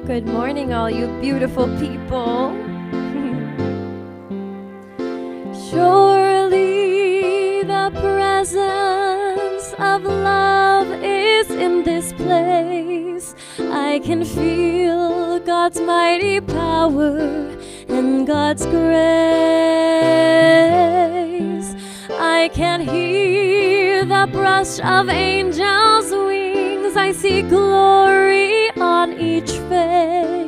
Good morning, all you beautiful people. Surely the presence of love is in this place. I can feel God's mighty power and God's grace. I can hear the brush of angels' wings. I see glory on each face.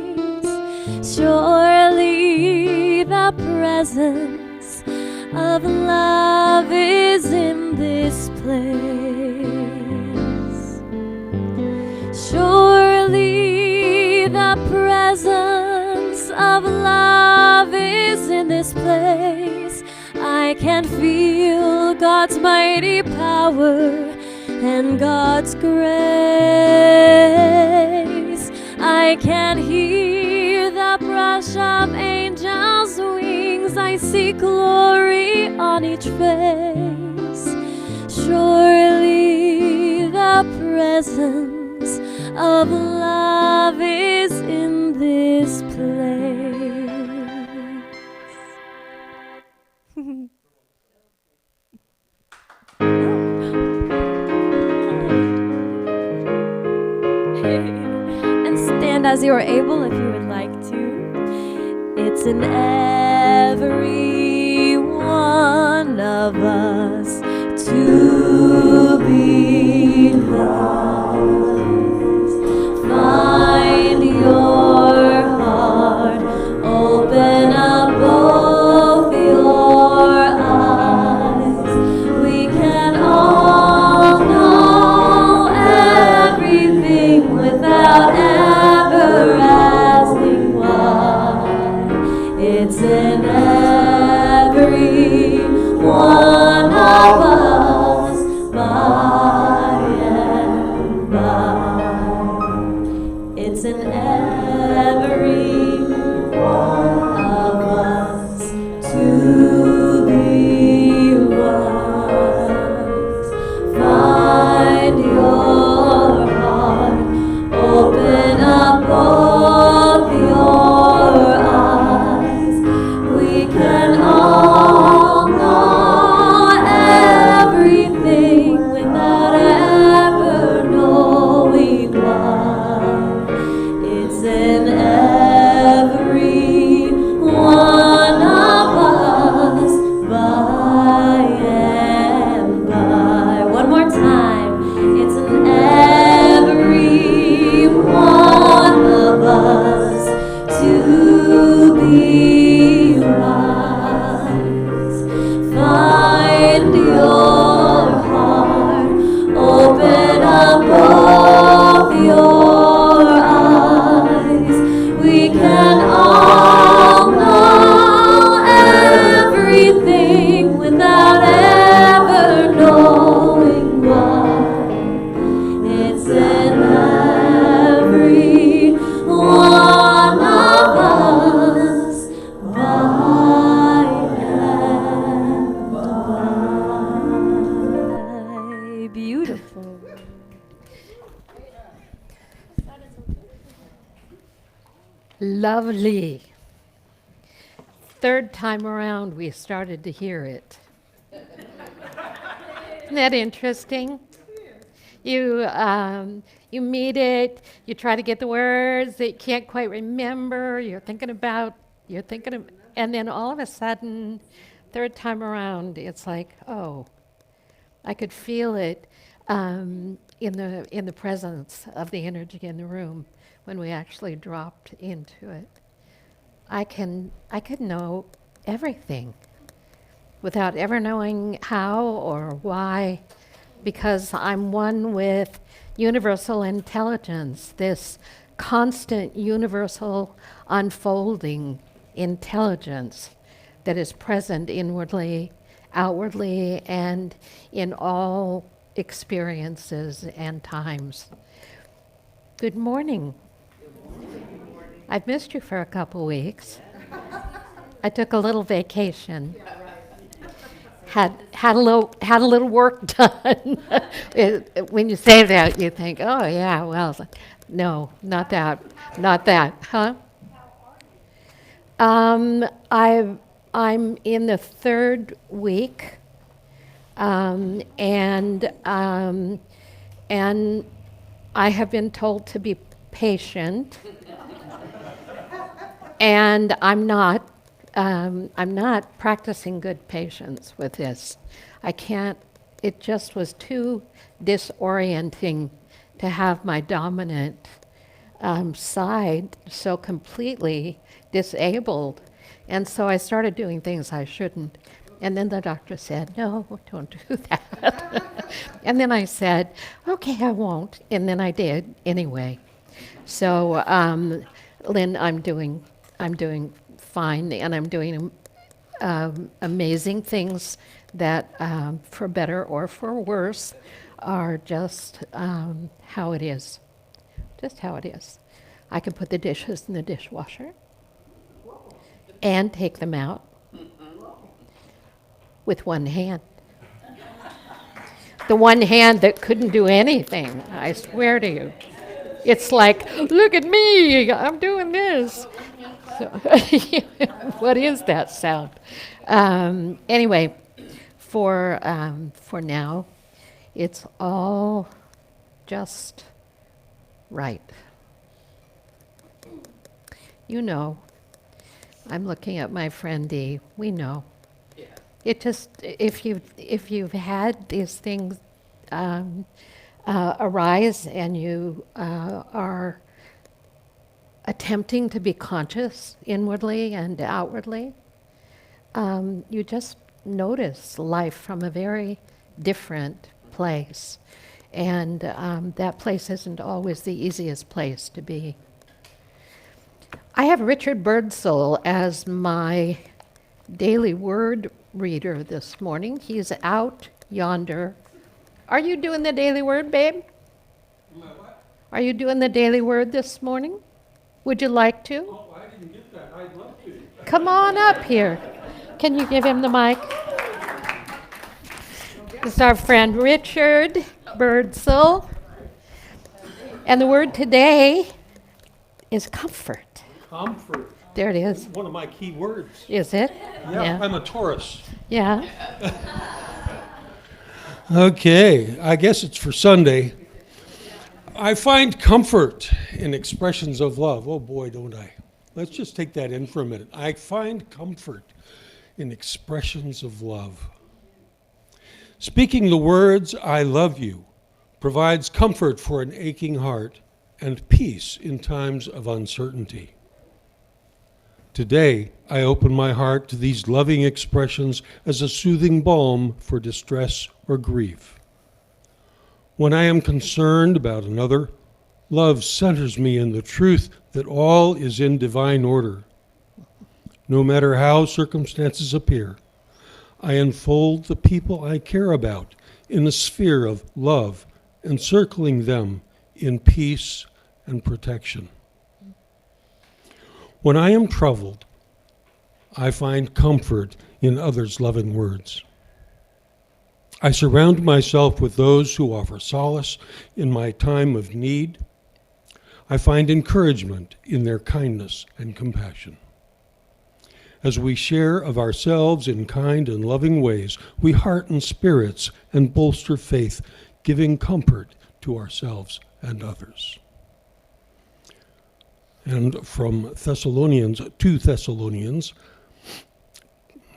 Surely the presence of love is in this place. Surely the presence of love is in this place. I can feel God's mighty power and God's grace. I can hear the brush of angels' wings. I see glory on each face. Surely the presence of love is in this place. And stand as you are able if you would like to. It's in every one of us to be lost. Find your heart, open up both your eyes. We can all know everything without ever asking why. It's in every one of us by and by. It's in every one of us to be wise. Find your heart, open up both your eyes. We can all know everything without ever knowing why. It's in every one of us by and by. One more time. It's in every one of us to be wise. Find your heart, open up both your eyes. We can all know everything without ever knowing why. It's in every one of us by and by. Beautiful. Lovely. Third time around, we started to hear it. Isn't that interesting? You meet it, you try to get the words that you can't quite remember, you're thinking about You're thinking of, and then all of a sudden, third time around, it's like, oh, I could feel it in the presence of the energy in the room when we actually dropped into it. I could know everything without ever knowing how or why, because I'm one with universal intelligence, this constant universal unfolding intelligence that is present inwardly, outwardly, and in all experiences and times. Good morning. I've missed you for a couple weeks. I took a little vacation. Had a little work done. When you say that, you think, oh yeah, well, no, not that, huh? I'm in the third week, and I have been told to be patient, and I'm not practicing good patience with this. I can't. It just was too disorienting to have my dominant side so completely disabled. And so I started doing things I shouldn't. And then the doctor said, no, don't do that. And then I said, okay, I won't. And then I did anyway. So, Lynn, I'm doing fine, and I'm doing amazing things that, for better or for worse, are just how it is. Just how it is. I can put the dishes in the dishwasher and take them out with one hand. The one hand that couldn't do anything, I swear to you. It's like, look at me, I'm doing this. So, what is that sound? Anyway, for now, it's all just right. You know, I'm looking at my friend Dee. We know. Yeah. It just, if you've had these things arise and you are attempting to be conscious inwardly and outwardly, you just notice life from a very different place. And that place isn't always the easiest place to be. I have Richard Birdsall as my daily word reader this morning. He's out yonder. Are you doing the daily word, babe? What? Are you doing the daily word this morning? Would you like to? Oh, I didn't get that. I'd love to. Come on up here. Can you give him the mic? This is our friend Richard Birdsall. And the word today is comfort. Comfort. There it is. One of my key words. Is it? Yeah. I'm a Taurus. Yeah. Okay, I guess it's for Sunday. I find comfort in expressions of love. Oh boy, don't I. Let's just take that in for a minute. I find comfort in expressions of love. Speaking the words, I love you, provides comfort for an aching heart and peace in times of uncertainty. Today, I open my heart to these loving expressions as a soothing balm for distress or grief. When I am concerned about another, love centers me in the truth that all is in divine order. No matter how circumstances appear, I enfold the people I care about in a sphere of love, encircling them in peace and protection. When I am troubled, I find comfort in others' loving words. I surround myself with those who offer solace in my time of need. I find encouragement in their kindness and compassion. As we share of ourselves in kind and loving ways, we hearten spirits and bolster faith, giving comfort to ourselves and others. And from Thessalonians, 2 Thessalonians,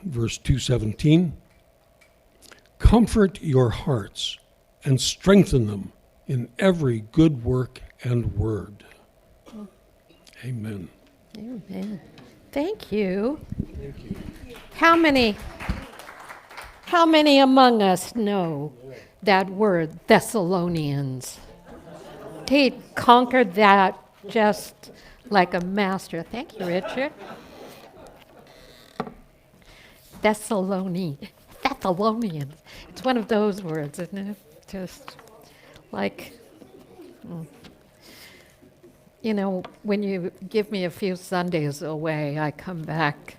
verse 2:17, comfort your hearts and strengthen them in every good work and word. Amen. Amen. Thank you. How many among us know that word, Thessalonians? He conquered that just like a master. Thank you, Richard. Thessalonians. It's one of those words, isn't it? Just like, when you give me a few Sundays away, I come back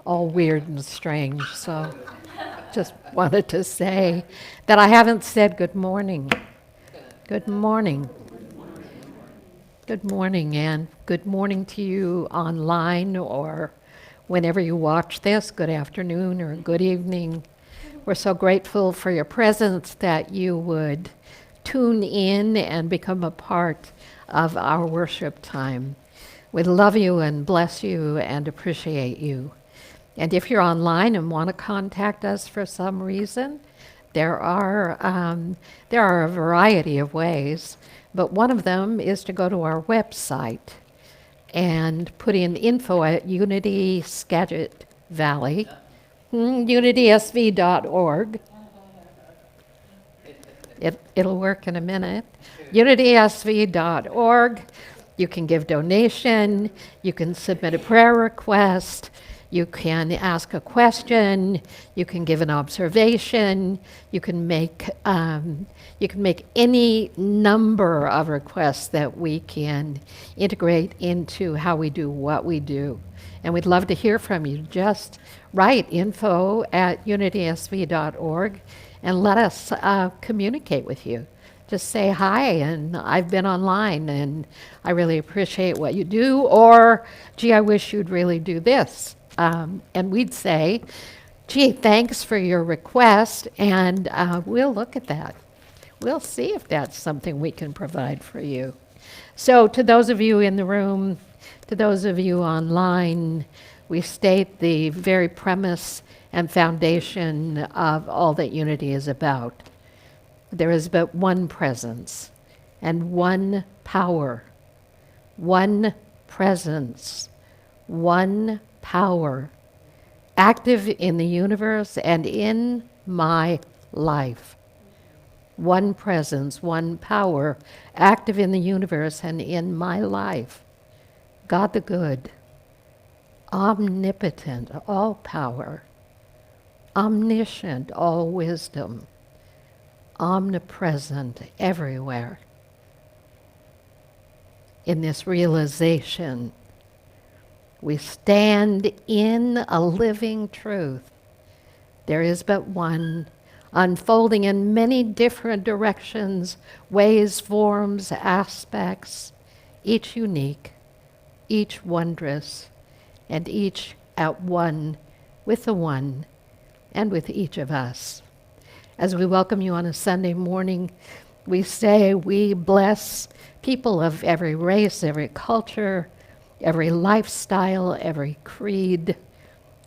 all weird and strange. So just wanted to say that I haven't said good morning. Good morning. Good morning, and good morning to you online or whenever you watch this. Good afternoon or good evening. We're so grateful for your presence that you would tune in and become a part of our worship time. We love you and bless you and appreciate you. And if you're online and want to contact us for some reason, there are a variety of ways, but one of them is to go to our website and put in info at Unity Skagit Valley, unitysv.org. It'll work in a minute. unitysv.org. You can give donation. You can submit a prayer request. You can ask a question. You can give an observation. You can make any number of requests that we can integrate into how we do what we do. And we'd love to hear from you. Just write info at unitysv.org and let us communicate with you. Just say hi, and I've been online, and I really appreciate what you do, or, gee, I wish you'd really do this. And we'd say, gee, thanks for your request, and we'll look at that. We'll see if that's something we can provide for you. So to those of you in the room, to those of you online, we state the very premise and foundation of all that Unity is about. There is but one presence and one power, one presence, one power, active in the universe and in my life. One presence, one power, active in the universe and in my life. God the good, omnipotent, all power, omniscient, all wisdom, omnipresent everywhere. In this realization, we stand in a living truth. There is but one, unfolding in many different directions, ways, forms, aspects, each unique, each wondrous, and each at one with the one and with each of us. As we welcome you on a Sunday morning, we say we bless people of every race, every culture, every lifestyle, every creed.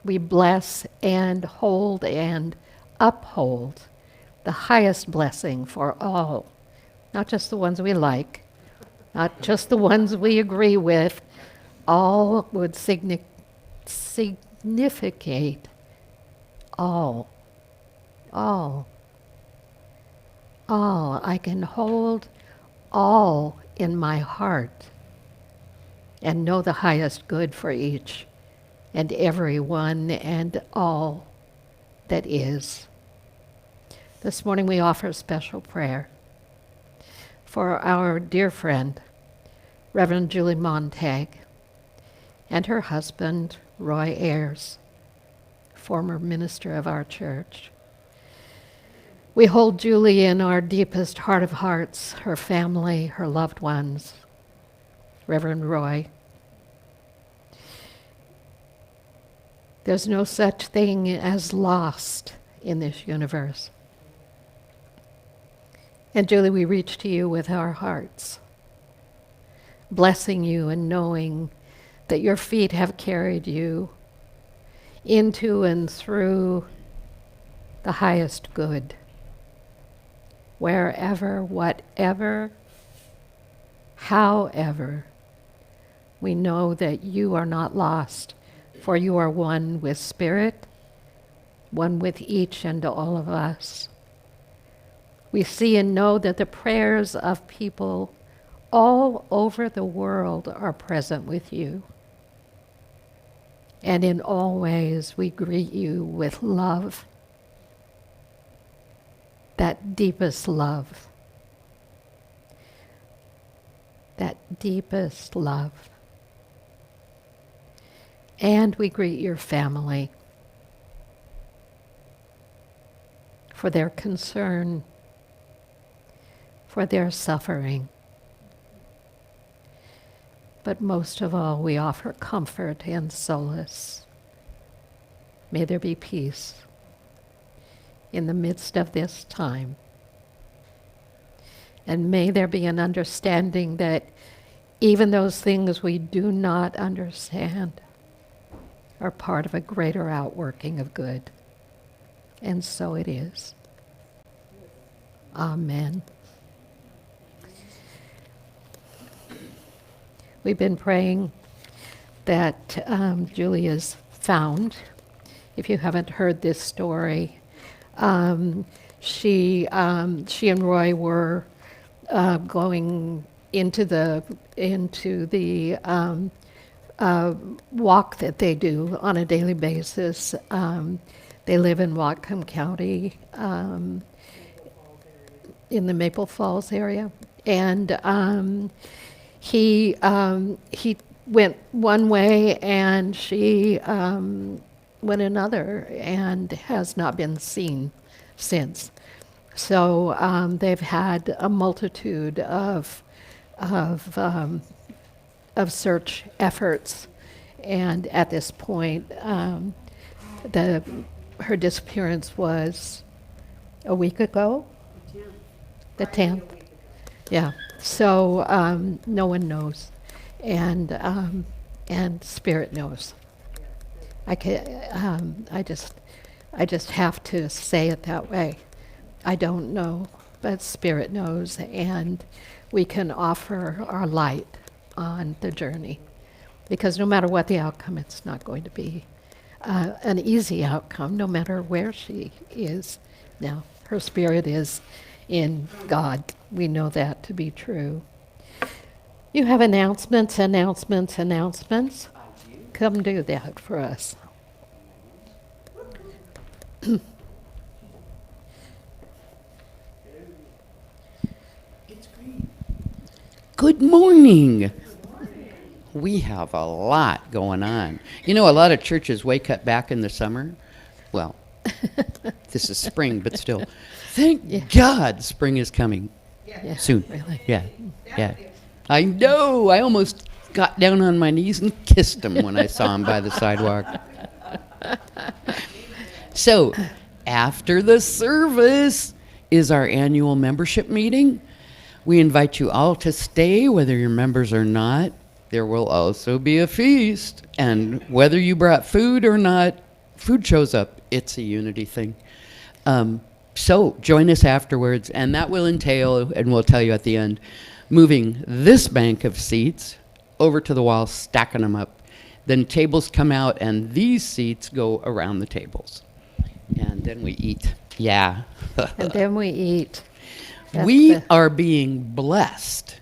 We bless and hold and uphold the highest blessing for all, not just the ones we like, not just the ones we agree with. All would significate all. I can hold all in my heart and know the highest good for each and every one and all that is. This morning we offer a special prayer for our dear friend, Reverend Julie Montag, and her husband, Roy Ayers, former minister of our church. We hold Julie in our deepest heart of hearts, her family, her loved ones, Reverend Roy. There's no such thing as lost in this universe. And Julie, we reach to you with our hearts. blessing you and knowing that your feet have carried you into and through the highest good. Wherever, whatever, however, we know that you are not lost, for you are one with Spirit, one with each and all of us. We see and know that the prayers of people all over the world are present with you. And in all ways, we greet you with love, that deepest love, that deepest love. And we greet your family for their concern, for their suffering. But most of all, we offer comfort and solace. May there be peace in the midst of this time. And may there be an understanding that even those things we do not understand are part of a greater outworking of good. And so it is. Amen. We've been praying that Julia's found. If you haven't heard this story, she and Roy were going into the walk that they do on a daily basis. They live in Whatcom County, in the Maple Falls area, and he went one way and she went another, and has not been seen since. So they've had a multitude of search efforts, and at this point, her disappearance was a week ago. The 10th. Yeah. So no one knows, and Spirit knows. I just have to say it that way. I don't know, but Spirit knows, and we can offer our light on the journey, because no matter what the outcome, it's not going to be an easy outcome, no matter where she is. Now, her spirit is in God. We know that to be true. You have announcements. Come do that for us. Good morning. We have a lot going on. You know, a lot of churches wake up back in the summer. Well, this is spring, but still. Thank God spring is coming soon. Really. Yeah. I know. I almost got down on my knees and kissed him when I saw him by the sidewalk. So, after the service is our annual membership meeting. We invite you all to stay, whether you're members or not. There will also be a feast. And whether you brought food or not, food shows up. It's a unity thing. So join us afterwards, and that will entail, and we'll tell you at the end, moving this bank of seats over to the wall, stacking them up. Then tables come out, and these seats go around the tables. And then we eat. Yeah. And then we eat. We are being blessed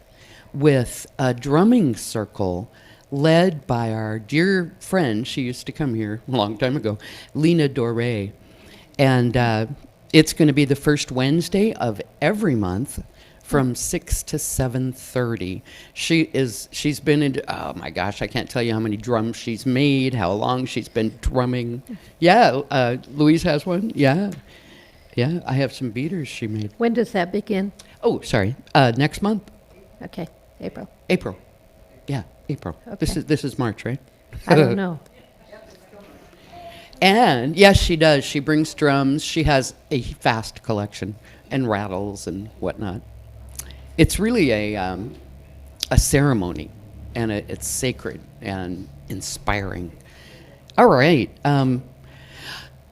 with a drumming circle led by our dear friend. She used to come here a long time ago, Lena Doré. And it's going to be the first Wednesday of every month from 6 to 7:30. She's been in, oh my gosh, I can't tell you how many drums she's made, how long she's been drumming. Yeah, Louise has one. Yeah, I have some beaters she made. When does that begin? Oh, sorry, next month. Okay, April. April. Yeah, April. Okay. This is March, right? I don't know. And yes, she does. She brings drums. She has a vast collection and rattles and whatnot. It's really a ceremony. and it's sacred and inspiring. All right.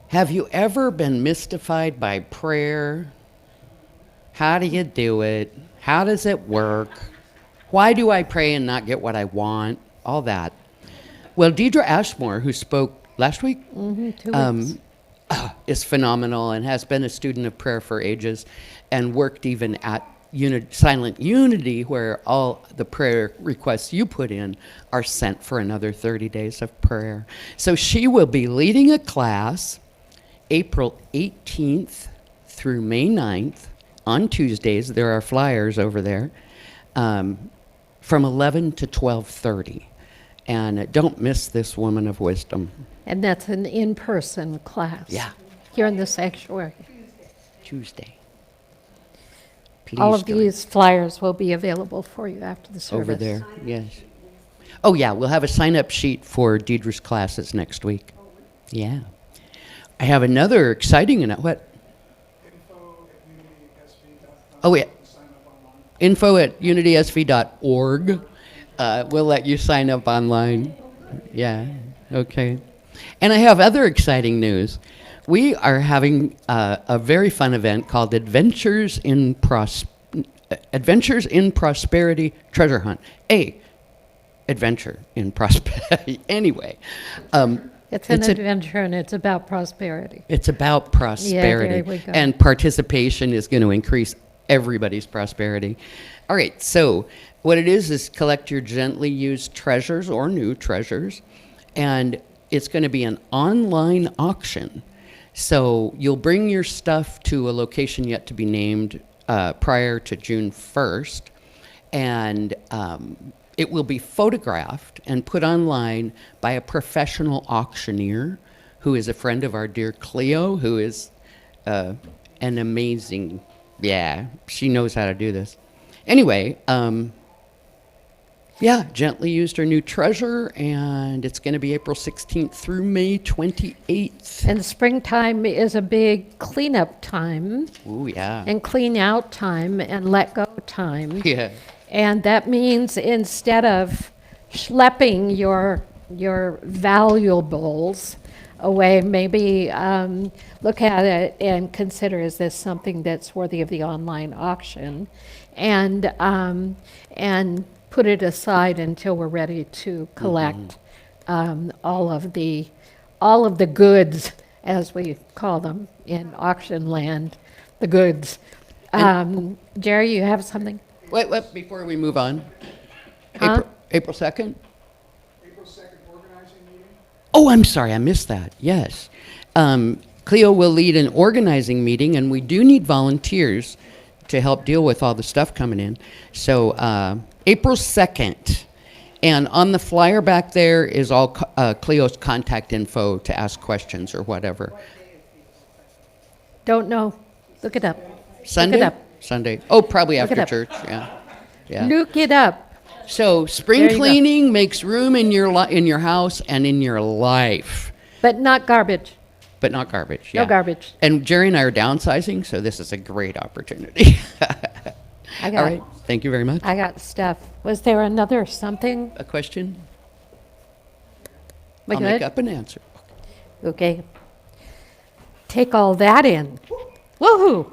Have you ever been mystified by prayer? How do you do it? How does it work? Why do I pray and not get what I want? All that. Well, Deidre Ashmore, who spoke last week, 2 weeks. is phenomenal and has been a student of prayer for ages and worked even at Silent Unity, where all the prayer requests you put in are sent for another 30 days of prayer. So she will be leading a class April 18th through May 9th on Tuesdays. There are flyers over there from 11 to 12:30. And don't miss this woman of wisdom. And that's an in-person class. Yeah. Here in the sanctuary. Tuesday. Please All of join. these flyers will be available for you after the service. Over there, yes. Oh, yeah, we'll have a sign-up sheet for Deidre's classes next week. Yeah. I have another exciting, what? Oh, yeah. info@unitysv.org. We'll let you sign up online. Yeah, okay. And I have other exciting news. We are having a very fun event called Adventures in Prosperity Treasure Hunt. Adventure in prosperity. Anyway. It's an adventure, and it's about prosperity. It's about prosperity. Yeah, there we go. And participation is going to increase everybody's prosperity. All right, so what it is collect your gently used treasures or new treasures, and it's going to be an online auction. So you'll bring your stuff to a location yet to be named prior to June 1st, and it will be photographed and put online by a professional auctioneer who is a friend of our dear Cleo, who is an amazing, she knows how to do this. Anyway, gently used her new treasure, and it's going to be April 16th through May 28th. And springtime is a big cleanup time. Ooh, yeah. And clean out time and let go time. Yeah. And that means instead of schlepping your valuables away, maybe look at it and consider, is this something that's worthy of the online auction? And put it aside until we're ready to collect all of the goods, as we call them in auction land, the goods. Jerry, you have something? Wait, before we move on. Huh? April 2nd? April 2nd organizing meeting? Oh, I'm sorry, I missed that. Yes. Cleo will lead an organizing meeting, and we do need volunteers to help deal with all the stuff coming in. So April 2nd. And on the flyer back there is all Cleo's contact info to ask questions or whatever. Don't know. Look it up. Sunday? Look it up. Sunday. Oh, probably Look it after up. church. Yeah. Look it up. So There spring you go. cleaning makes room in your house and in your life, But not garbage. but not garbage. No Yeah. garbage. And Jerry and I are downsizing, so this is a great opportunity. I All got right. Thank you very much. I got stuff. Was there another something? A question? We I'll make good? up an answer. Okay. Take all that in. Woohoo!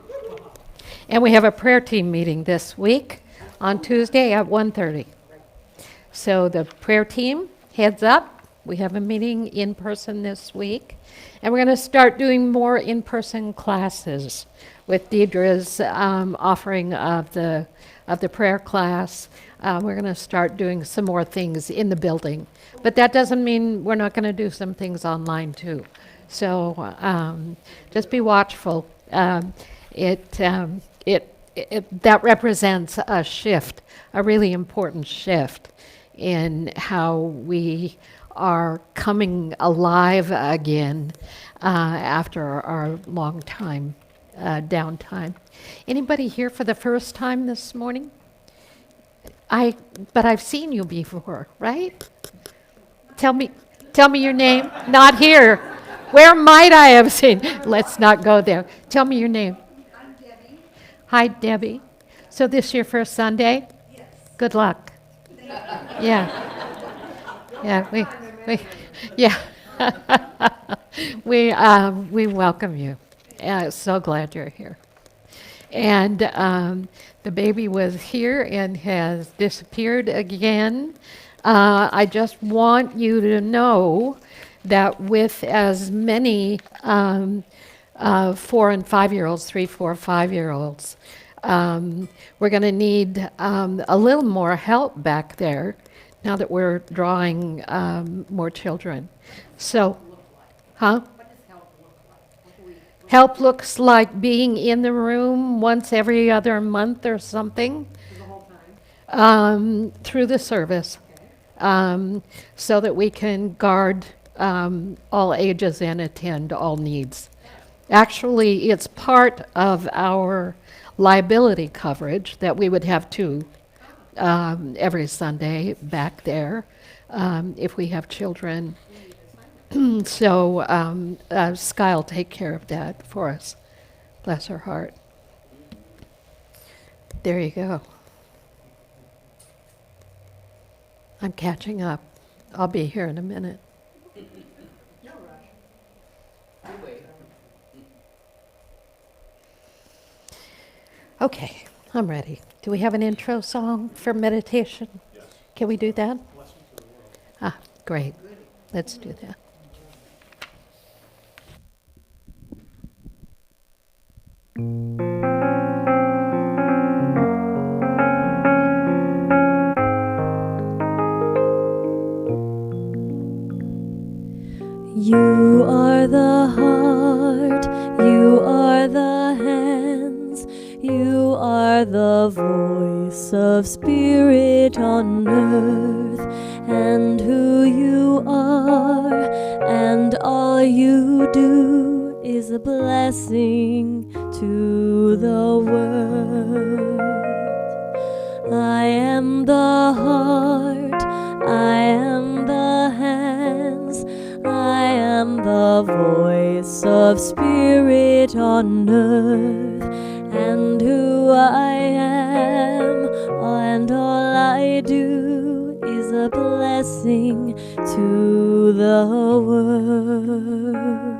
And we have a prayer team meeting this week on Tuesday at 1:30. So the prayer team, heads up, we have a meeting in person this week. And we're going to start doing more in-person classes with Deidre's offering of the prayer class. We're going to start doing some more things in the building. But that doesn't mean we're not going to do some things online too. So just be watchful. That represents a shift, a really important shift in how we are coming alive again after our long time downtime. Anybody here for the first time this morning? But I've seen you before, right? Tell me your name. Not here. Where might I have seen? Let's not go there. Tell me your name. I'm Debbie. Hi, Debbie. So this your first Sunday? Yes. Good luck. Thank Yeah. Yeah, yeah. We welcome you. So glad you're here. And the baby was here and has disappeared again. I just want you to know that with as many 4 and 5-year-olds, 3, 4, 5-year-olds, we're going to need a little more help back there now that we're drawing more children. So, huh? Help looks like being in the room once every other month or something. Through the service, so that we can guard all ages and attend all needs. Actually, it's part of our liability coverage that we would have two every Sunday back there if we have children. So Sky will take care of that for us. Bless her heart. There you go. I'm catching up. I'll be here in a minute. Okay, I'm ready. Do we have an intro song for meditation? Yes. Can we do that? Ah, great. Let's do that. You are the heart, you are the hands, you are the voice of spirit on earth, and who you are, and all you do is a blessing to the world. I am the heart, I am the hands, I am the voice of spirit on earth, and who I am, and all I do is a blessing to the world.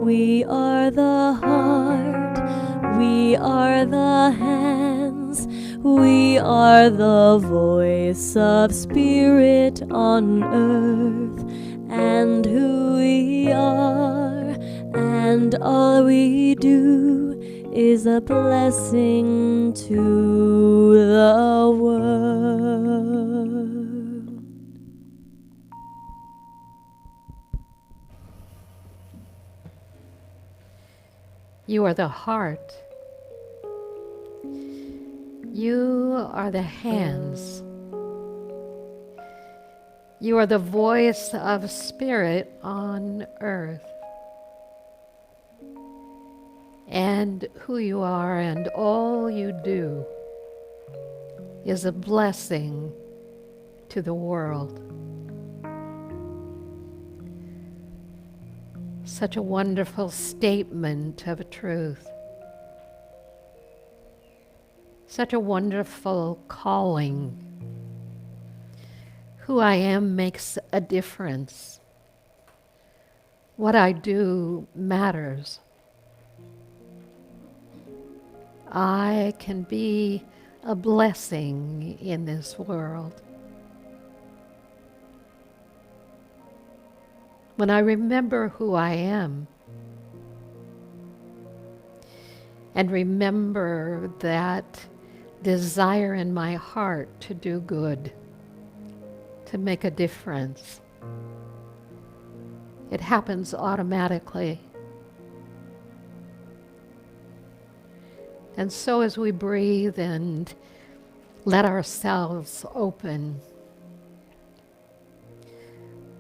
We are the heart, we are the hands, we are the voice of spirit on earth, and who we are, and all we do is a blessing to the world. You are the heart. You are the hands. You are the voice of spirit on earth. And who you are and all you do is a blessing to the world. Such a wonderful statement of truth. Such a wonderful calling. Who I am makes a difference. What I do matters. I can be a blessing in this world. When I remember who I am, and remember that desire in my heart to do good, to make a difference, it happens automatically. And so as we breathe and let ourselves open,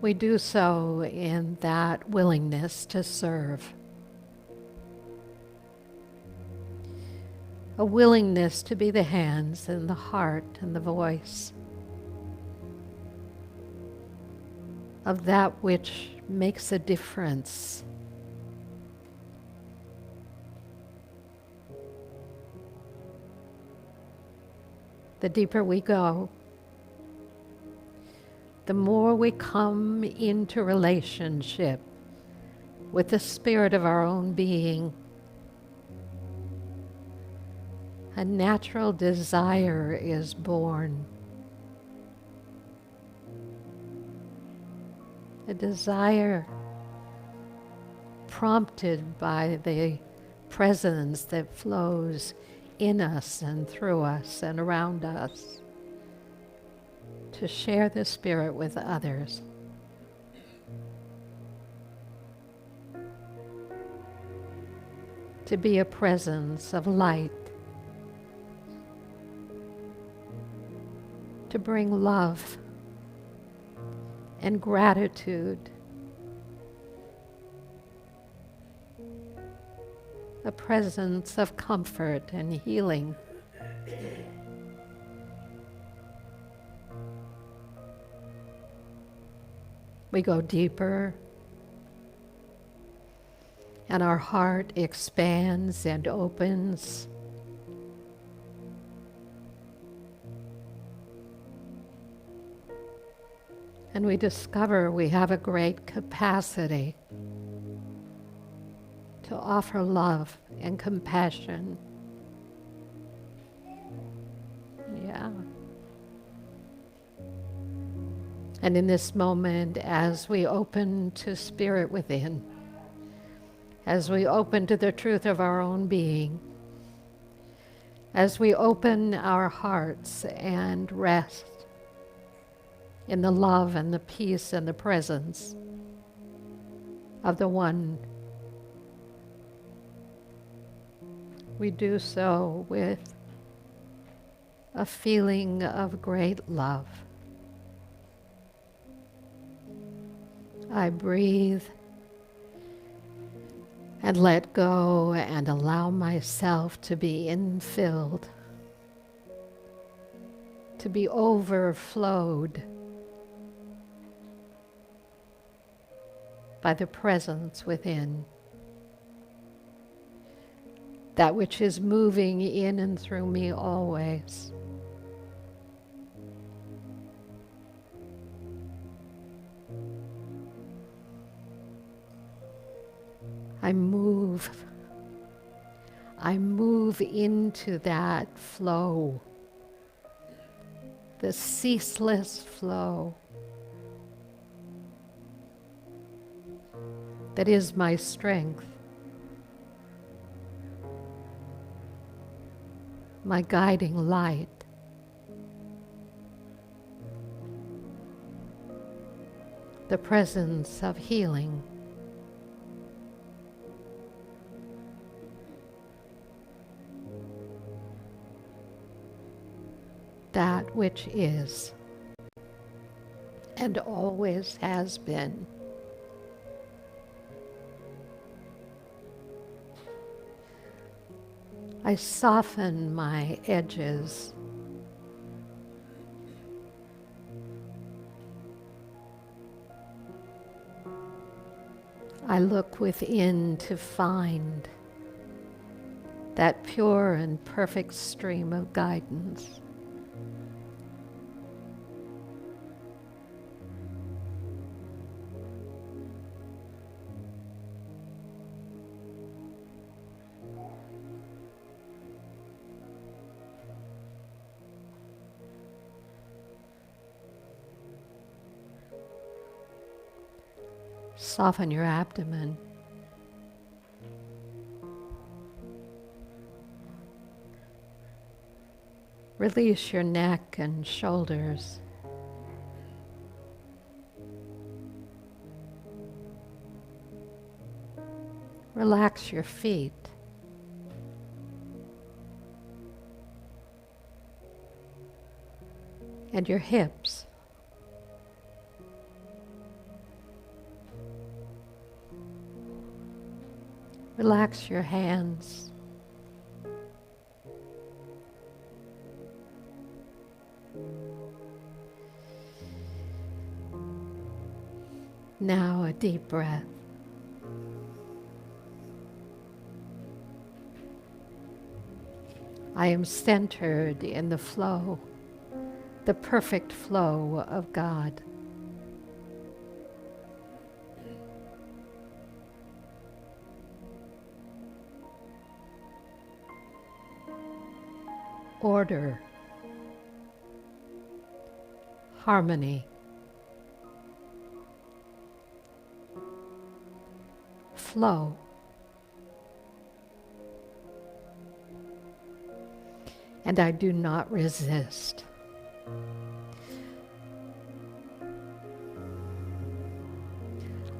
we do so in that willingness to serve. A willingness to be the hands and the heart and the voice of that which makes a difference. The deeper we go, the more we come into relationship with the spirit of our own being, a natural desire is born. A desire prompted by the presence that flows in us and through us and around us, to share the Spirit with others. To be a presence of light. To bring love and gratitude. A presence of comfort and healing. We go deeper, and our heart expands and opens. And we discover we have a great capacity to offer love and compassion. Yeah. And in this moment, as we open to Spirit within, as we open to the truth of our own being, as we open our hearts and rest in the love and the peace and the presence of the One, we do so with a feeling of great love. I breathe and let go and allow myself to be infilled, to be overflowed by the presence within, that which is moving in and through me always. I move into that flow, the ceaseless flow that is my strength, my guiding light. The presence of healing. That which is and always has been. I soften my edges. I look within to find that pure and perfect stream of guidance. Soften your abdomen. Release your neck and shoulders. Relax your feet. And your hips. Relax your hands. Now a deep breath. I am centered in the flow, the perfect flow of God. order, harmony, flow. And I do not resist.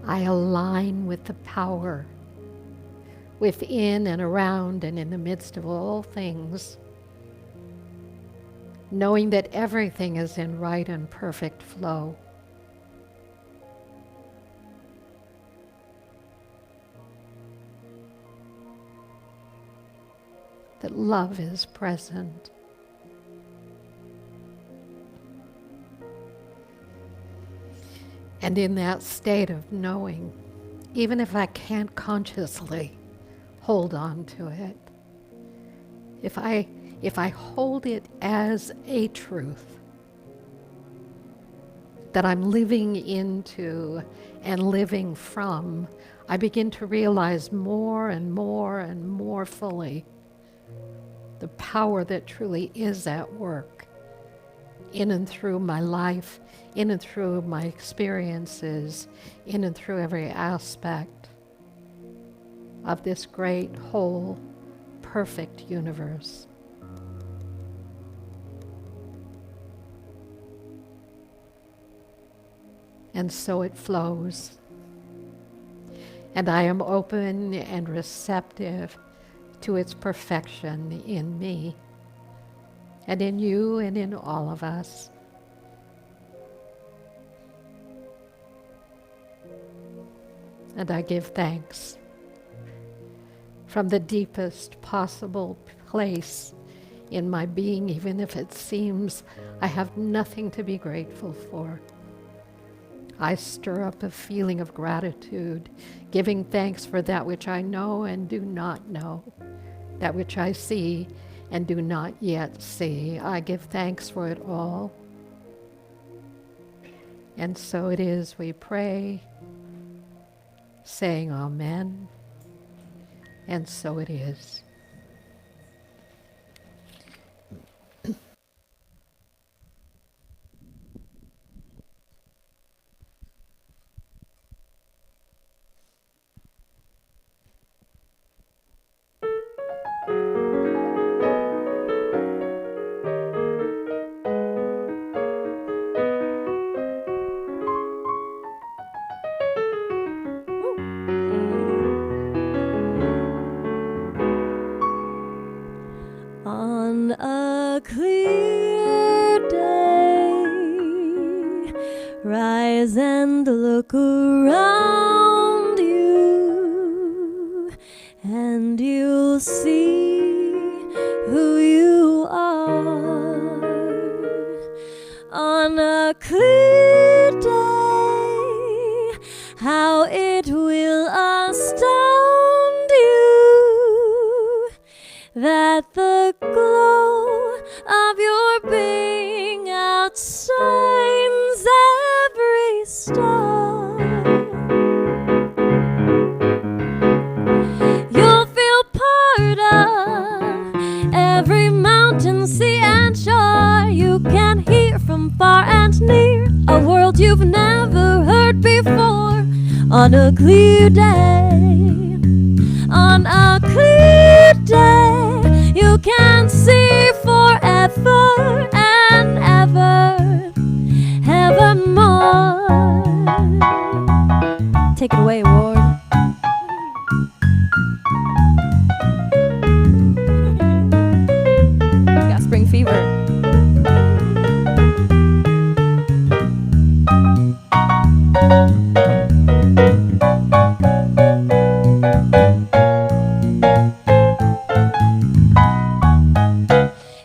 I align with the power within and around and in the midst of all things, knowing that everything is in right and perfect flow. That love is present. And in that state of knowing, even if I can't consciously hold on to it, if I hold it as a truth that I'm living into and living from, I begin to realize more and more and more fully the power that truly is at work in and through my life, in and through my experiences, in and through every aspect of this great, whole, perfect universe. And so it flows. And I am open and receptive to its perfection in me, and in you, and in all of us. And I give thanks from the deepest possible place in my being, even if it seems I have nothing to be grateful for. I stir up a feeling of gratitude, giving thanks for that which I know and do not know, that which I see and do not yet see. I give thanks for it all. And so it is we pray, saying Amen, and so it is. On a clear day, rise and look around you, and you'll see who you are. On a clear day, how it will astound you that the glow of your being outshines every star. You'll feel part of every mountain, sea and shore. You can hear from far and near a world you've never heard before. On a clear day, on a clear day, you can see forever and ever, evermore. Take it away, Ward. Got spring fever.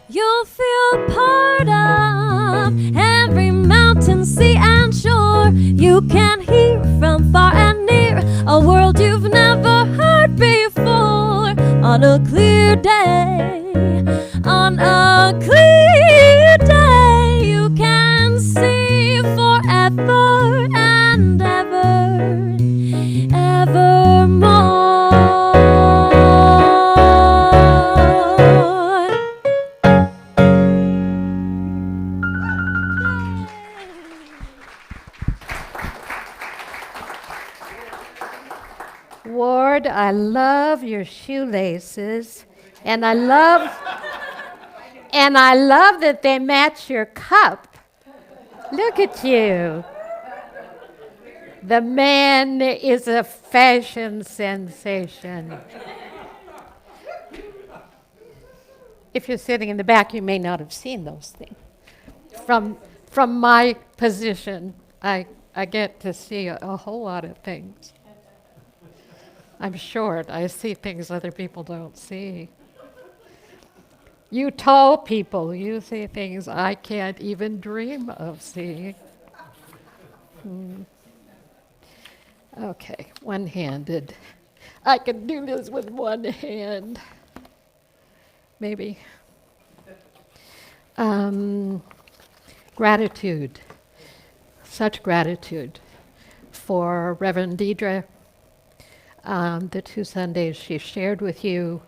You'll feel part of every mountain, sea and shore. You can hear from far and near a world you've never heard before. On a clear day, on a clear day, you can see forever and ever, evermore. Ward, I love your shoelaces, and I love that they match your cup. Look at you. The man is a fashion sensation. If you're sitting in the back, you may not have seen those things. From my position, I get to see a whole lot of things. I'm short. I see things other people don't see. You tall people, you see things I can't even dream of seeing. Okay, one-handed. I can do this with one hand. Maybe. Gratitude. Such gratitude for Reverend Deidre. The 2 Sundays she shared with you,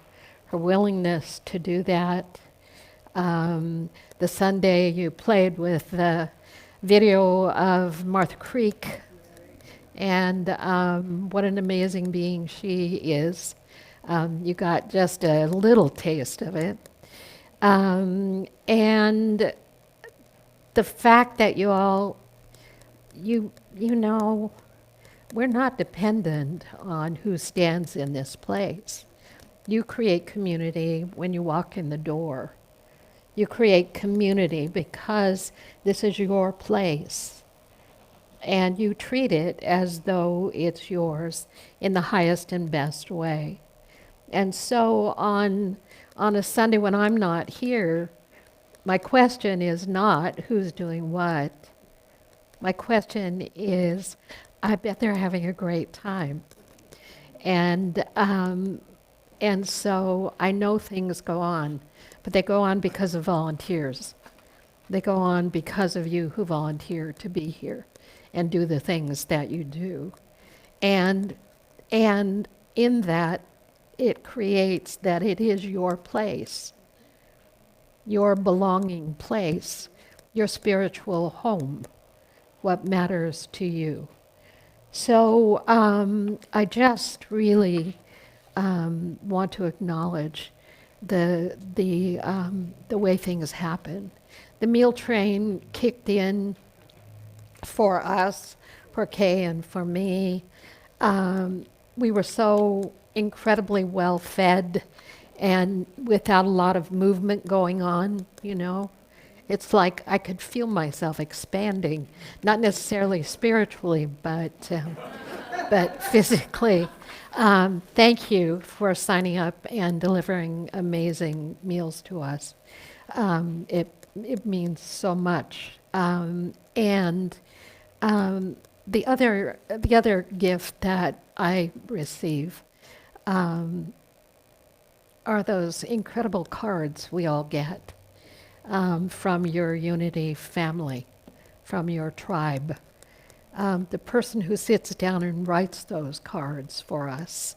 her willingness to do that. The Sunday you played with the video of Martha Creek, and what an amazing being she is. You got just a little taste of it. And the fact that you all, you know, we're not dependent on who stands in this place. You create community when you walk in the door. You create community because this is your place. And you treat it as though it's yours in the highest and best way. And so on a Sunday when I'm not here, my question is not who's doing what. My question is, I bet they're having a great time. And so I know things go on, but they go on because of volunteers. They go on because of you who volunteer to be here and do the things that you do. And in that, it creates that it is your place, your belonging place, your spiritual home, what matters to you. So I just really want to acknowledge the way things happen. The meal train kicked in for us, for Kay and for me. We were so incredibly well fed and without a lot of movement going on, you know. It's like I could feel myself expanding, not necessarily spiritually, but physically. Thank you for signing up and delivering amazing meals to us. It means so much. And the other gift that I receive are those incredible cards we all get. From your Unity family, from your tribe. The person who sits down and writes those cards for us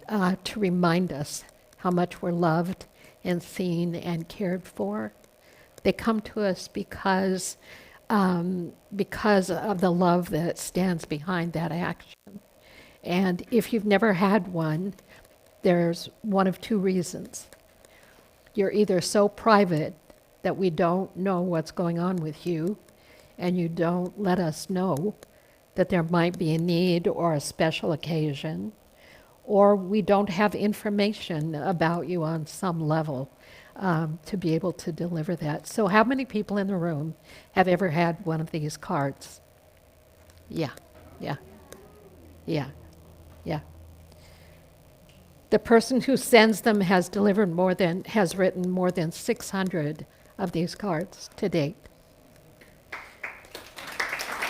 to remind us how much we're loved and seen and cared for. They come to us because of the love that stands behind that action. And if you've never had one, there's one of 2 reasons. You're either so private that we don't know what's going on with you, and you don't let us know that there might be a need or a special occasion, or we don't have information about you on some level to be able to deliver that. So how many people in the room have ever had one of these cards? Yeah. The person who sends them has written more than 600 of these cards to date.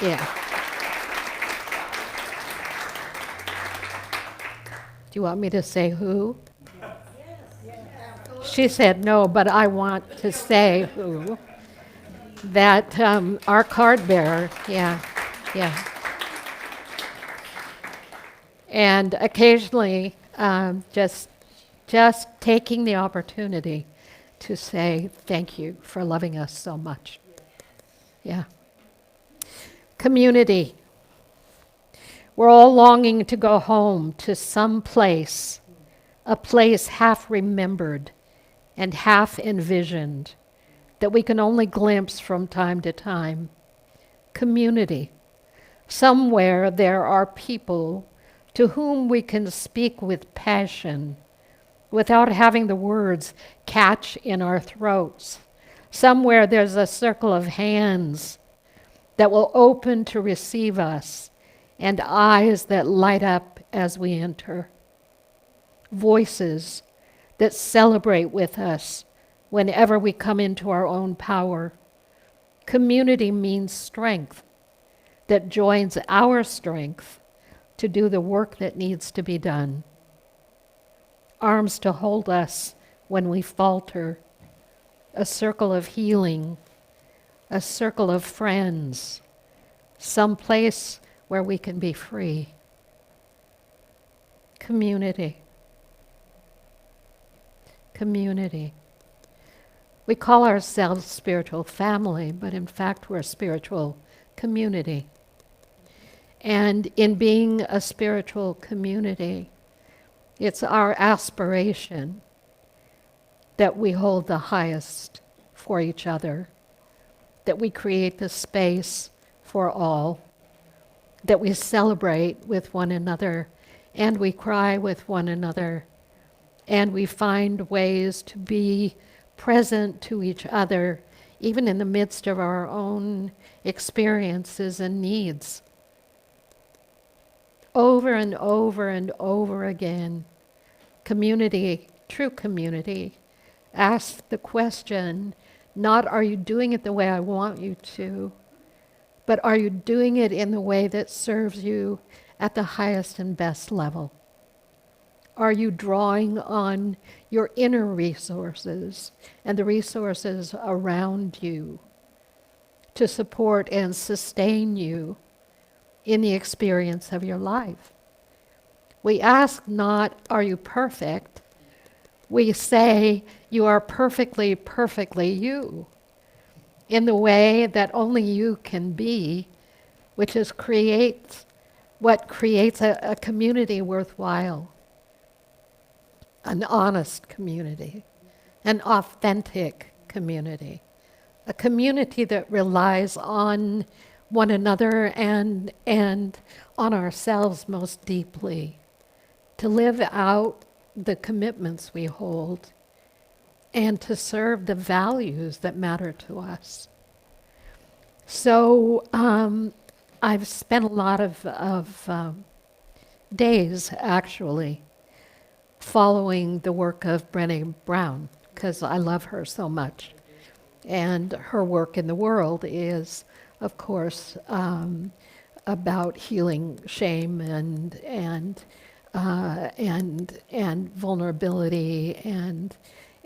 Yeah. Do you want me to say who? She said no, but I want to say who. That our card bearer, yeah. And occasionally, just taking the opportunity to say thank you for loving us so much. Yeah. Community. We're all longing to go home to some place, a place half remembered and half envisioned that we can only glimpse from time to time. Community. Somewhere there are people to whom we can speak with passion without having the words catch in our throats. Somewhere there's a circle of hands that will open to receive us and eyes that light up as we enter. Voices that celebrate with us whenever we come into our own power. Community means strength that joins our strength to do the work that needs to be done. Arms to hold us when we falter. A circle of healing. A circle of friends. Some place where we can be free. Community. Community. We call ourselves spiritual family, but in fact we're a spiritual community. And in being a spiritual community, it's our aspiration that we hold the highest for each other, that we create the space for all, that we celebrate with one another, and we cry with one another, and we find ways to be present to each other, even in the midst of our own experiences and needs. Over and over and over again, community, true community, asks the question, not are you doing it the way I want you to, but are you doing it in the way that serves you at the highest and best level? Are you drawing on your inner resources and the resources around you to support and sustain you in the experience of your life? We ask not, are you perfect? We say, you are perfectly, perfectly you, in the way that only you can be, which is what creates a community worthwhile. An honest community, an authentic community, a community that relies on one another and on ourselves most deeply, to live out the commitments we hold and to serve the values that matter to us. So I've spent a lot of days, actually, following the work of Brené Brown, because I love her so much. And her work in the world is, of course, about healing shame and vulnerability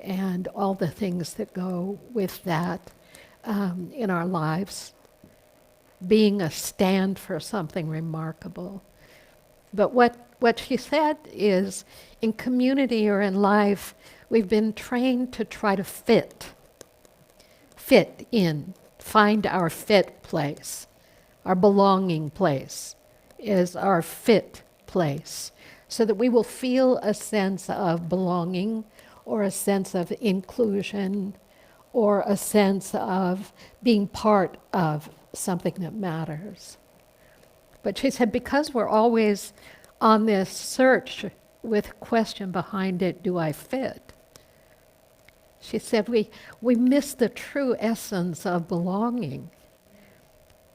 and all the things that go with that in our lives, being a stand for something remarkable. But what she said is, in community or in life, we've been trained to try to fit in, find our fit place. Our belonging place is our fit place, so that we will feel a sense of belonging or a sense of inclusion or a sense of being part of something that matters. But she said, because we're always on this search with a question behind it, do I fit? She said, we miss the true essence of belonging,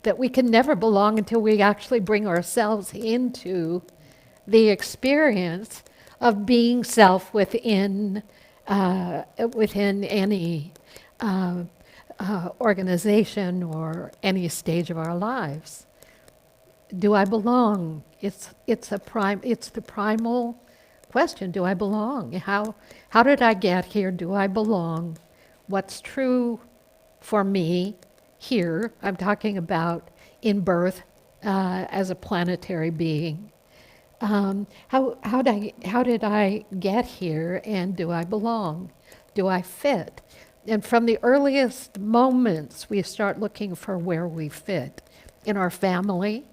that we can never belong until we actually bring ourselves into the experience of being self within any organization or any stage of our lives. Do I belong? It's the primal question. Do I belong? How did I get here? Do I belong? What's true for me here? I'm talking about in birth as a planetary being. How did I get here, and do I belong? Do I fit? And from the earliest moments, we start looking for where we fit. In our family,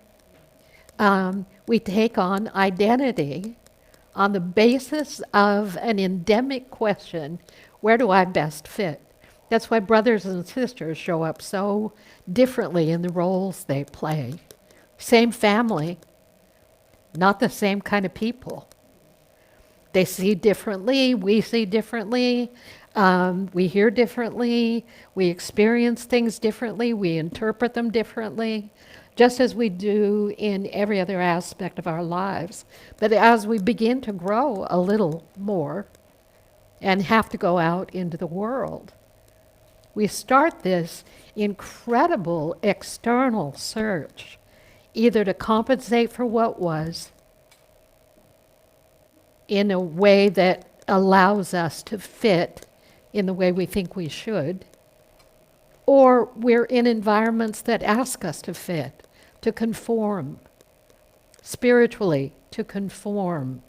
we take on identity on the basis of an endemic question, where do I best fit? That's why brothers and sisters show up so differently in the roles they play. Same family, not the same kind of people. They see differently, we see differently, we hear differently, we experience things differently, we interpret them differently, just as we do in every other aspect of our lives. But as we begin to grow a little more and have to go out into the world, we start this incredible external search, either to compensate for what was in a way that allows us to fit in the way we think we should, or we're in environments that ask us to fit, to conform, spiritually to conform,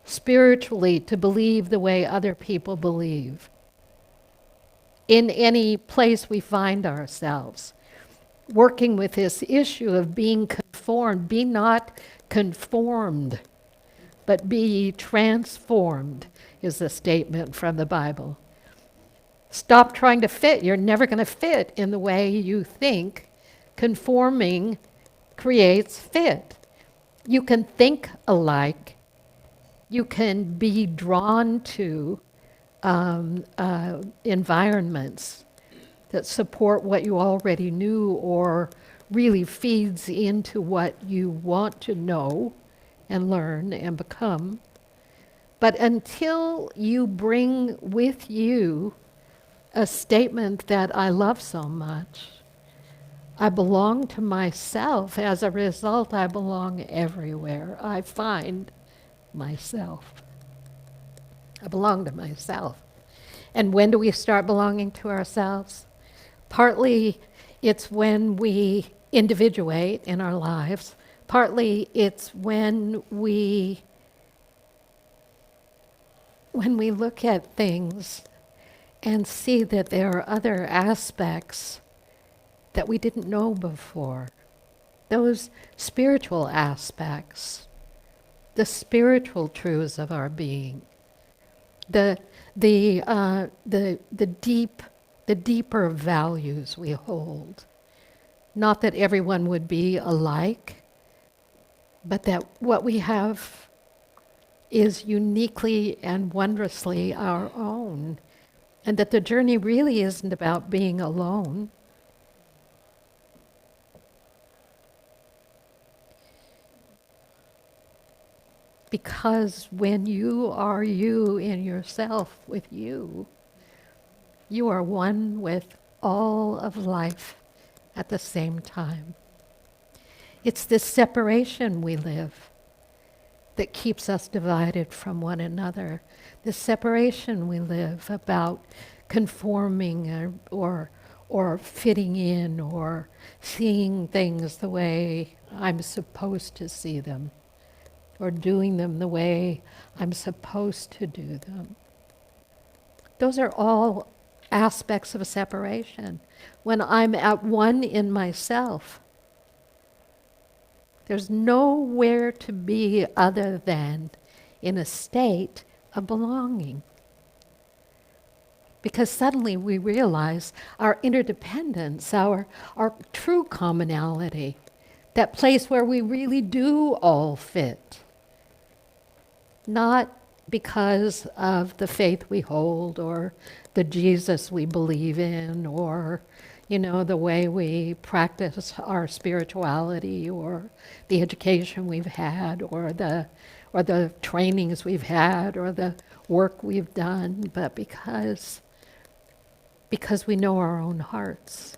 spiritually to believe the way other people believe. In any place we find ourselves, working with this issue of being conformed, be not conformed, but be ye transformed, is the statement from the Bible. Stop trying to fit. You're never going to fit in the way you think. Conforming creates fit. You can think alike. You can be drawn to environments that support what you already knew or really feeds into what you want to know and learn and become. But until you bring with you a statement that I love so much, I belong to myself. As a result, I belong everywhere. I find myself. I belong to myself. And when do we start belonging to ourselves? Partly it's when we individuate in our lives. Partly it's when we look at things and see that there are other aspects that we didn't know before. Those spiritual aspects, the spiritual truths of our being, the deeper values we hold. Not that everyone would be alike, but that what we have is uniquely and wondrously our own, and that the journey really isn't about being alone. Because when you are you in yourself with you, you are one with all of life at the same time. It's this separation we live that keeps us divided from one another. This separation we live about conforming or fitting in or seeing things the way I'm supposed to see them or doing them the way I'm supposed to do them. Those are all aspects of a separation. When I'm at one in myself, there's nowhere to be other than in a state of belonging. Because suddenly we realize our interdependence, our true commonality, that place where we really do all fit. Not because of the faith we hold or the Jesus we believe in or, the way we practice our spirituality or the education we've had or the trainings we've had or the work we've done, but because we know our own hearts,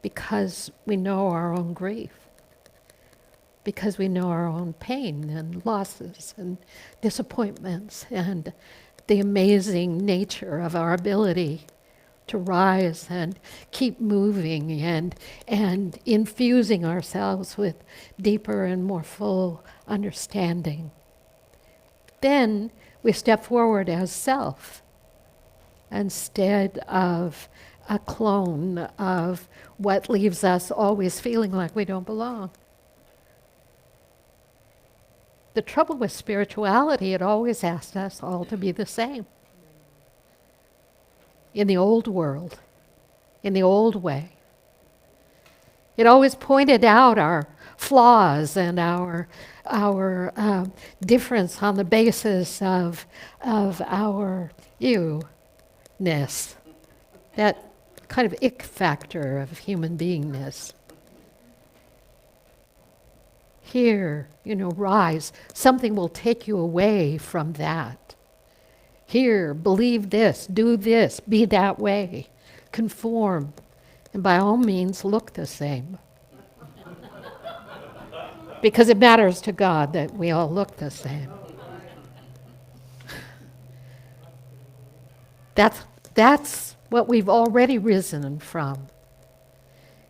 because we know our own grief, because we know our own pain and losses and disappointments and the amazing nature of our ability to rise and keep moving and infusing ourselves with deeper and more full understanding. Then we step forward as self instead of a clone of what leaves us always feeling like we don't belong. The trouble with spirituality, it always asked us all to be the same. In the old world, in the old way. It always pointed out our flaws and our difference on the basis of our you-ness, that kind of ick factor of human beingness. Here, rise. Something will take you away from that. Here, believe this, do this, be that way, conform, and by all means look the same. Because it matters to God that we all look the same. That's what we've already risen from.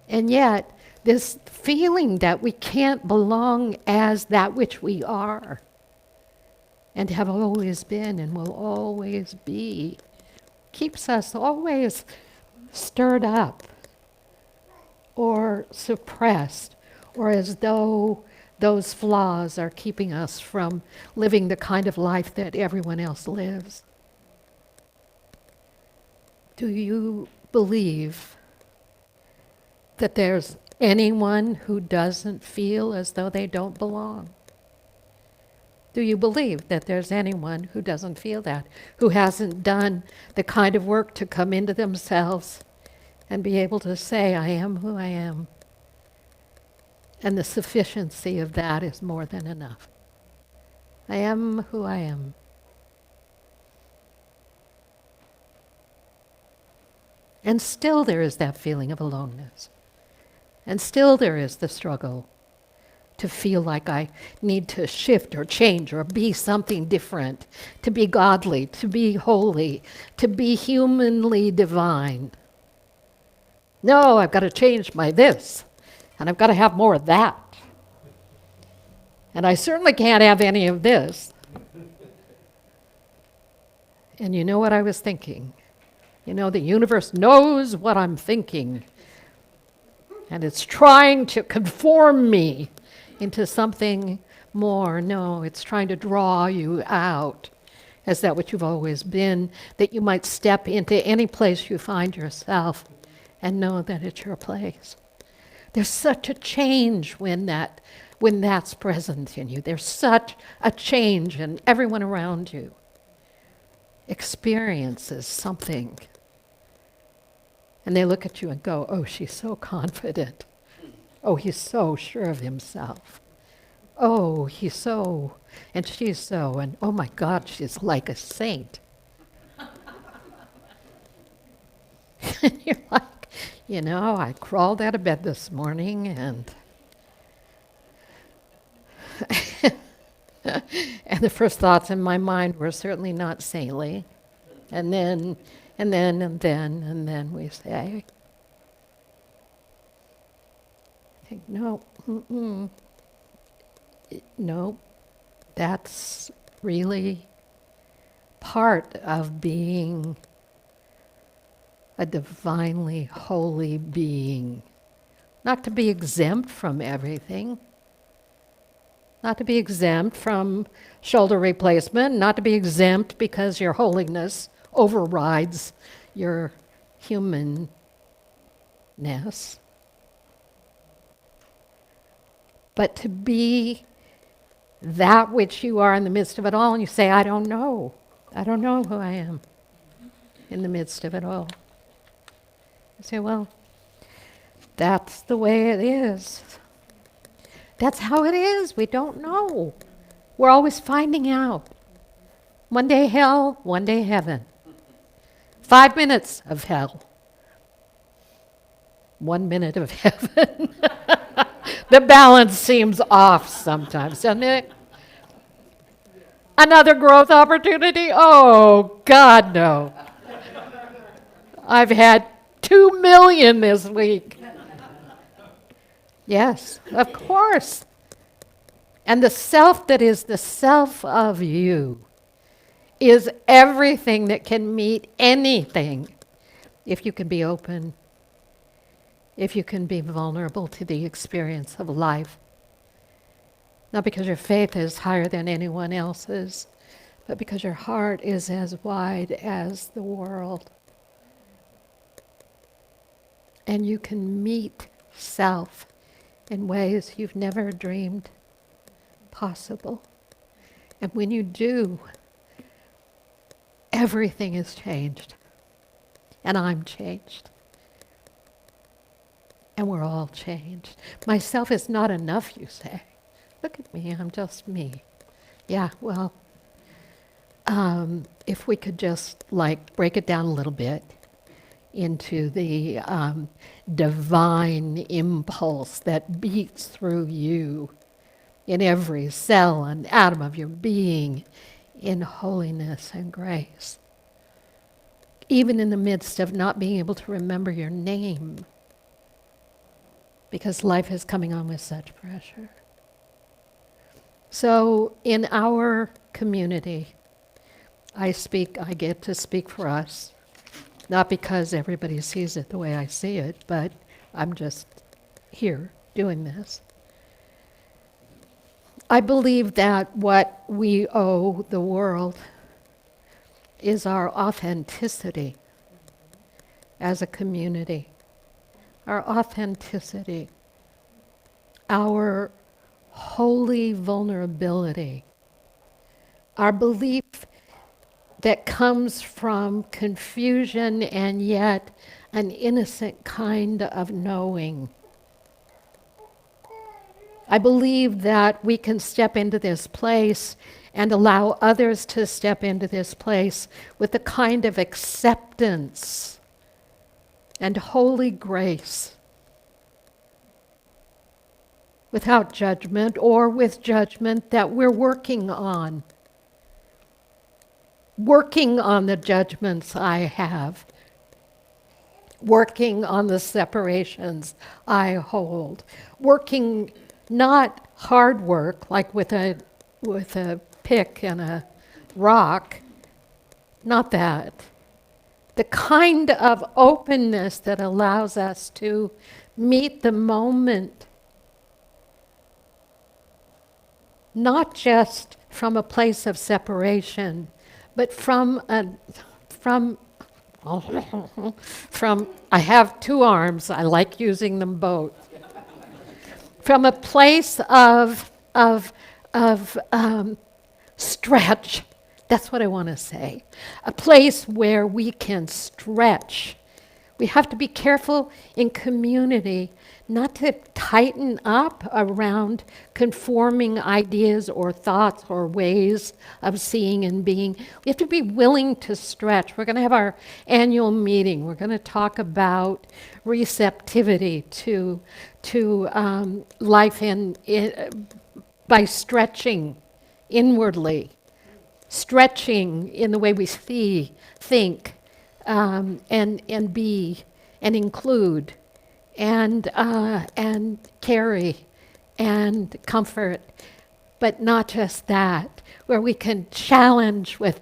And yet, this feeling that we can't belong as that which we are and have always been and will always be keeps us always stirred up or suppressed, or as though those flaws are keeping us from living the kind of life that everyone else lives. Do you believe that there's anyone who doesn't feel as though they don't belong? Do you believe that there's anyone who doesn't feel that, who hasn't done the kind of work to come into themselves and be able to say, I am who I am? And the sufficiency of that is more than enough. I am who I am. And still there is that feeling of aloneness. And still there is the struggle to feel like I need to shift or change or be something different, to be godly, to be holy, to be humanly divine. No, I've got to change my this, and I've got to have more of that. And I certainly can't have any of this. And you know what I was thinking? The universe knows what I'm thinking, and it's trying to conform me into something more. No, it's trying to draw you out as that what you've always been, that you might step into any place you find yourself and know that it's your place. There's such a change when that's present in you. There's such a change, and everyone around you experiences something. And they look at you and go, oh, she's so confident. Oh, he's so sure of himself. Oh, he's so, and she's so, and oh my God, she's like a saint. And you're like, I crawled out of bed this morning and and the first thoughts in my mind were certainly not saintly. And then we say, no, no, that's really part of being a divinely holy being. Not to be exempt from everything, not to be exempt from shoulder replacement, not to be exempt because your holiness overrides your humanness. But to be that which you are in the midst of it all, and you say, I don't know who I am in the midst of it all. You say, well, that's the way it is. That's how it is. We don't know. We're always finding out. One day hell, one day heaven. 5 minutes of hell. 1 minute of heaven. The balance seems off sometimes, doesn't it? Another growth opportunity? Oh, God, no. I've had 2 million this week. Yes, of course. And the self that is the self of you is everything that can meet anything if you can be open, if you can be vulnerable to the experience of life. Not because your faith is higher than anyone else's, but because your heart is as wide as the world. And you can meet self in ways you've never dreamed possible. And when you do, everything is changed. And I'm changed. And we're all changed. Myself is not enough, you say. Look at me, I'm just me. Yeah, well, if we could just break it down a little bit into the divine impulse that beats through you in every cell and atom of your being in holiness and grace. Even in the midst of not being able to remember your name, because life is coming on with such pressure. So in our community, I get to speak for us, not because everybody sees it the way I see it, but I'm just here doing this. I believe that what we owe the world is our authenticity as a community. Our authenticity, our holy vulnerability, our belief that comes from confusion and yet an innocent kind of knowing. I believe that we can step into this place and allow others to step into this place with the kind of acceptance and holy grace, without judgment or with judgment, that we're working on the judgments I have, working on the separations I hold, working not hard work like with a pick and a rock, not that. The kind of openness that allows us to meet the moment, not just from a place of separation, but from I have two arms, I like using them both. From a place of stretch, that's what I want to say. A place where we can stretch. We have to be careful in community not to tighten up around conforming ideas or thoughts or ways of seeing and being. We have to be willing to stretch. We're going to have our annual meeting. We're going to talk about receptivity to life by stretching inwardly, stretching in the way we see, think, and be, and include, and carry, and comfort. But not just that, where we can challenge with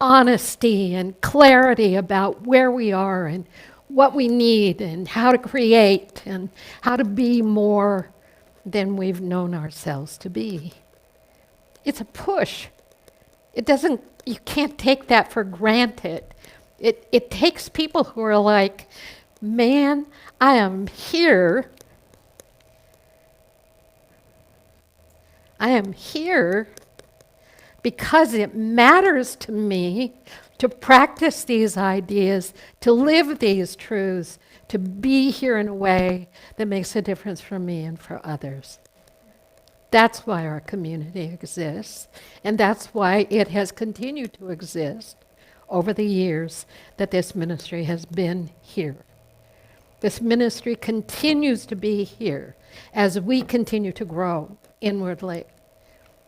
honesty and clarity about where we are and what we need and how to create and how to be more than we've known ourselves to be. It's a push. You can't take that for granted. It takes people who are like, man, I am here. I am here because it matters to me to practice these ideas, to live these truths, to be here in a way that makes a difference for me and for others. That's why our community exists, and that's why it has continued to exist over the years that this ministry has been here. This ministry continues to be here as we continue to grow inwardly,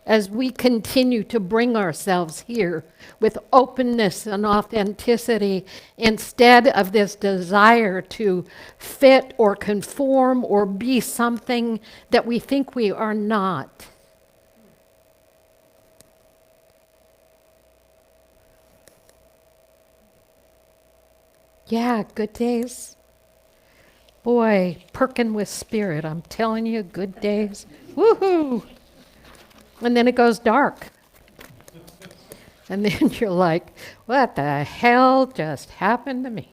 as we continue to bring ourselves here with openness and authenticity instead of this desire to fit or conform or be something that we think we are not. Yeah, good days. Boy, perking with spirit. I'm telling you, good days. Woohoo! And then it goes dark. And then you're like, what the hell just happened to me?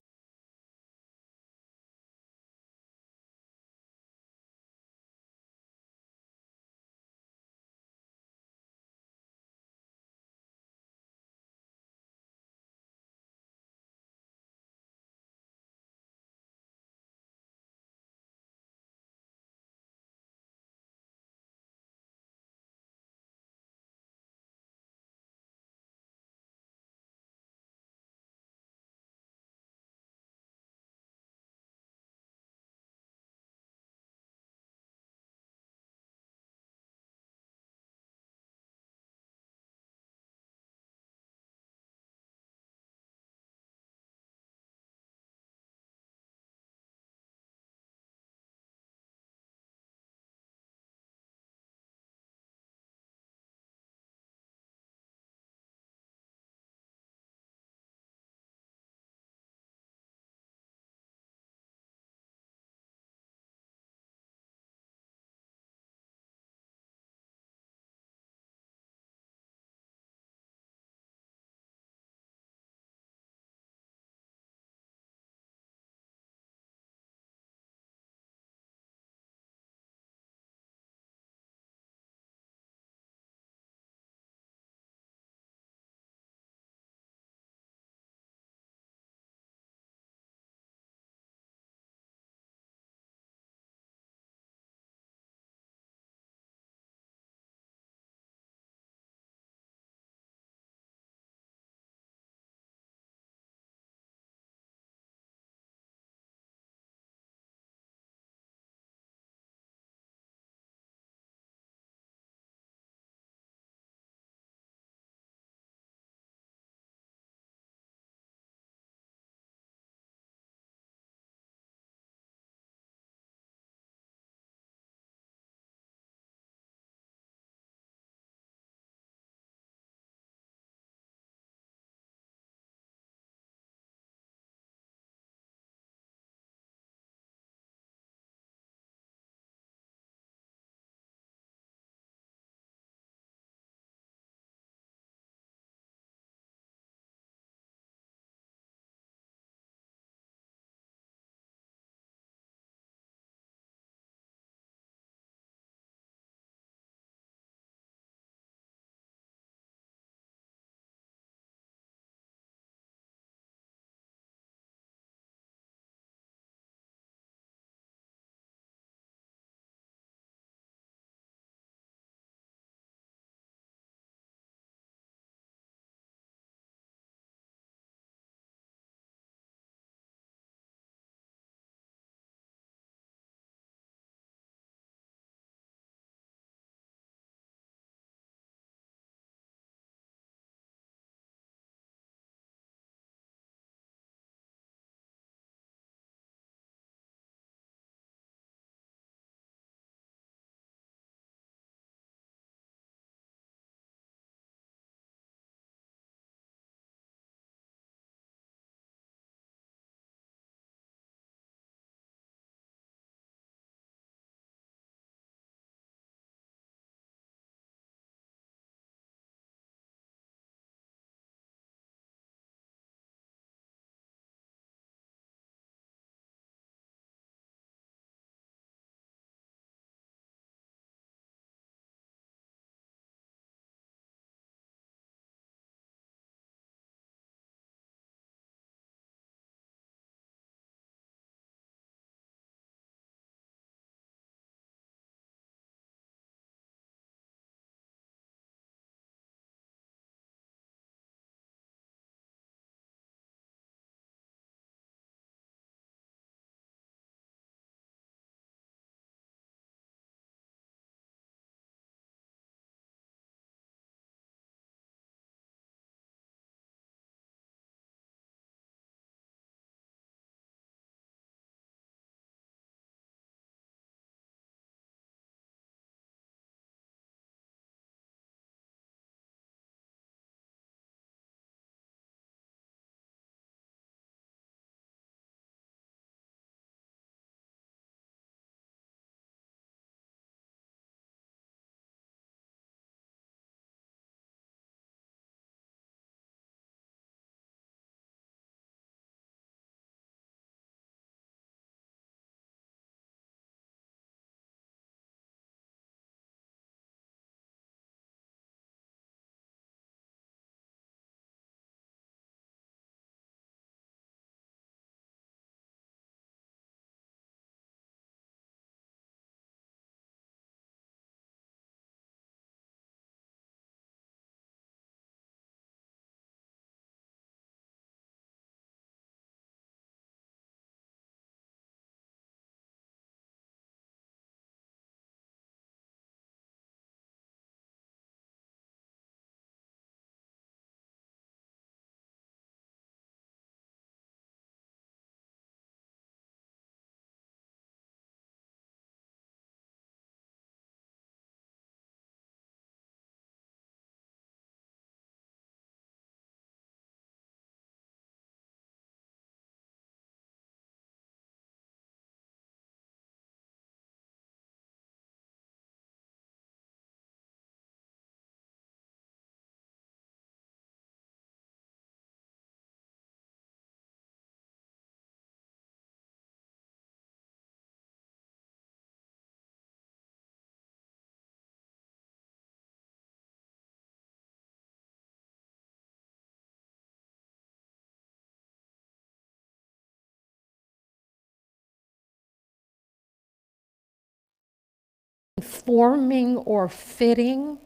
forming or fitting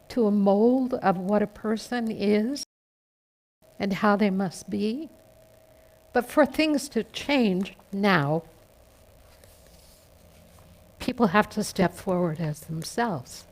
to a mold of what a person is and how they must be. But for things to change now, people have to step forward as themselves.